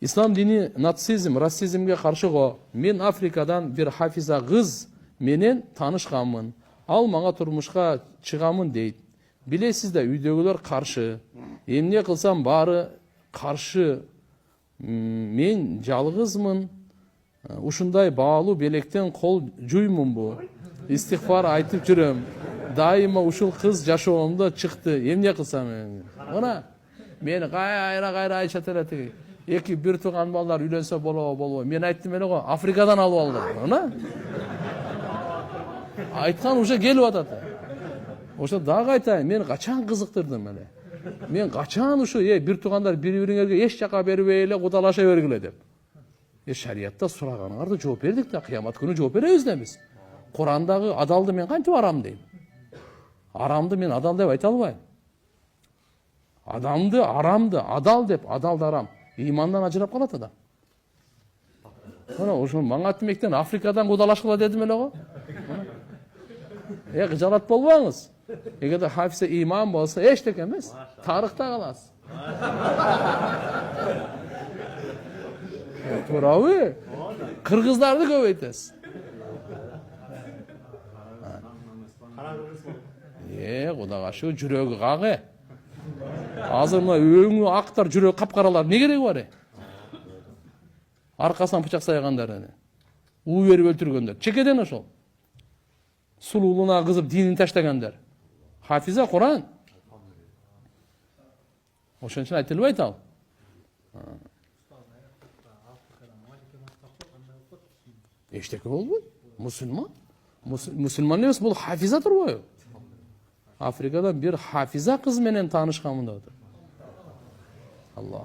İslam dini nацизм, расизмге каршы го. Мен Африкадан bir hafiza kız menen tanışkanмын. Ал мага турмушка чыгамын дейт. Билесиз да үйдөгүлөр каршы. Эмне кылсам баары каршы. Мен жалгызмын. Ушундай баалуу белектен кол жуймунбу. Истигфар айтып жүрөм. Дайыма ушул кыз жашоомдо чыкты. Эмне кылсам? Мына мени кайра айтышат эле. Эки бир тууган балдар үйлөнсө болобу. Мен айттым эле го, Африкадан алып алды. Мына айткан уже келип атат. Ошо дагы айтайын, мен качан кызыктырдым эле. Мен качан ушу бир туугандар бири-бириңерге эч жака бербей эле кудалаша бергиле деп. Шариятта сураганыңарды жооп бердик да, кыямат күнү жооп беребиз да биз. Курандагы адалды мен кантип арам дейм? Арамды мен адал деп айта албайм. Адамды арамды адал деп, адалды арам. Имандан ажырап калат адам. Мына ошо мага тимектен Африкадан кудалашкыла дедим эле го. Кыжалат болбоңуз. Эгерде хафизе иман болсо эчтеке эмес. Тарыхта каласыз. Туурабы? Кыргыздарды көбөйтөсүз. Кудайга шүгүр жүрөгү кагы. Азыр мына өңү актар, жүрөгү капкаралар не кереги бар? Аркасынан бычак сайгандар, уу берип өлтүргөндөр. Чекеден ошол. Сулуулуна кызып динин таштагандар. Хафиза Куран. Ошон үчүн айтылбайт ал. Эчтеке болбойт. Мусулман. Мусулман эмес, бул хафиза турбайбы? Afrika'dan bir hafiza kız menen tanışkanmın da. Allah.